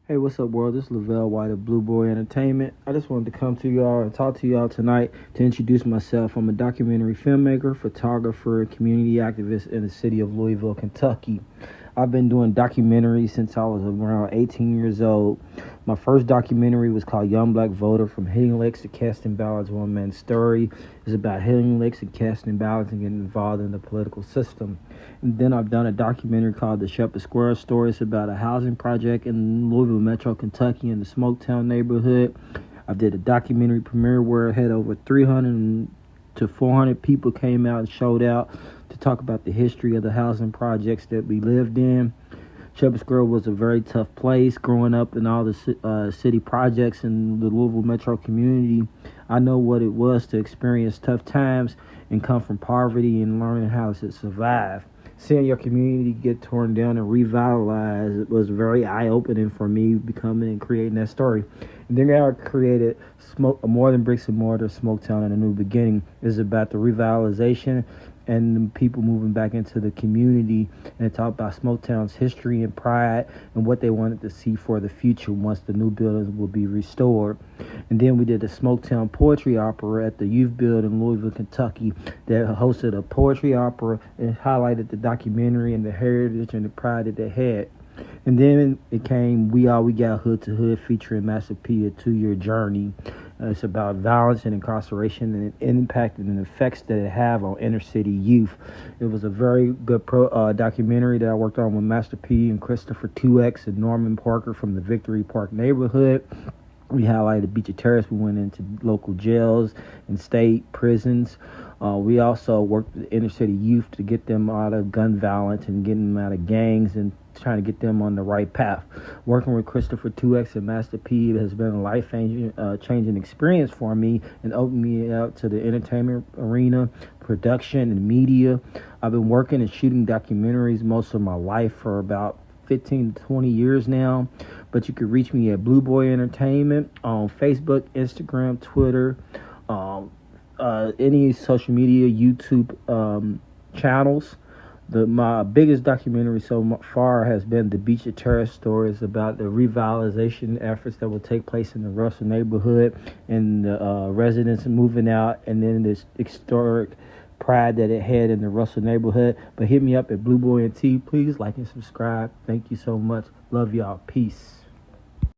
Hey, what's up, world? This is Lavel White of Blue Boy Entertainment. I just wanted to come to y'all and talk to y'all tonight to introduce myself. I'm a documentary filmmaker, photographer, and community activist in the city of Louisville, Kentucky. I've been doing documentaries since I was around 18 years old. My first documentary was called Young Black Voter: From Hitting Licks to Casting Ballots, One Man's Story. It's about hitting licks and casting ballots and getting involved in the political system. And then I've done a documentary called The Shepherd Square Story. It's about a housing project in Louisville, Metro, Kentucky, in the Smoketown neighborhood. I did a documentary premiere where I had over 300 to 400 people came out and showed out to talk about the history of the housing projects that we lived in. Shepherd Square was a very tough place. Growing up in all the city projects in the Louisville metro community, I know what it was to experience tough times and come from poverty and learning how to survive. Seeing your community get torn down and revitalized, it was very eye-opening for me, becoming and creating that story. And then I created More Than Bricks and Mortar, Smoketown and a New Beginning. It's about the revitalization and people moving back into the community, and it talked about Smoketown's history and pride and what they wanted to see for the future once the new buildings will be restored. And then we did a Smoketown poetry opera at the Youth Build in Louisville, Kentucky, that hosted a poetry opera and highlighted the documentary and the heritage and the pride that they had. And then it came We All We Got Hood to Hood, featuring Master P, a 2-year journey. It's about violence and incarceration and the impact and the effects that it have on inner city youth. It was a very good documentary that I worked on with Master P and Christopher 2X and Norman Parker from the Victory Park neighborhood. We highlighted Beach Terrace. We went into local jails and state prisons. We also worked with inner city youth to get them out of gun violence and getting them out of gangs and trying to get them on the right path. Working with Christopher 2X and Master P has been a life-changing experience for me and opened me up to the entertainment arena, production, and media. I've been working and shooting documentaries most of my life for about 15 to 20 years now, but you can reach me at Blue Boy Entertainment on Facebook, Instagram, Twitter, any social media, YouTube channels. My biggest documentary so far has been the Beach Terrace stories about the revitalization efforts that will take place in the Russell neighborhood and the residents moving out, and then this historic pride that it had in the Russell neighborhood. But hit me up at Blue Boy and T. Please like and subscribe. Thank you so much. Love y'all. Peace.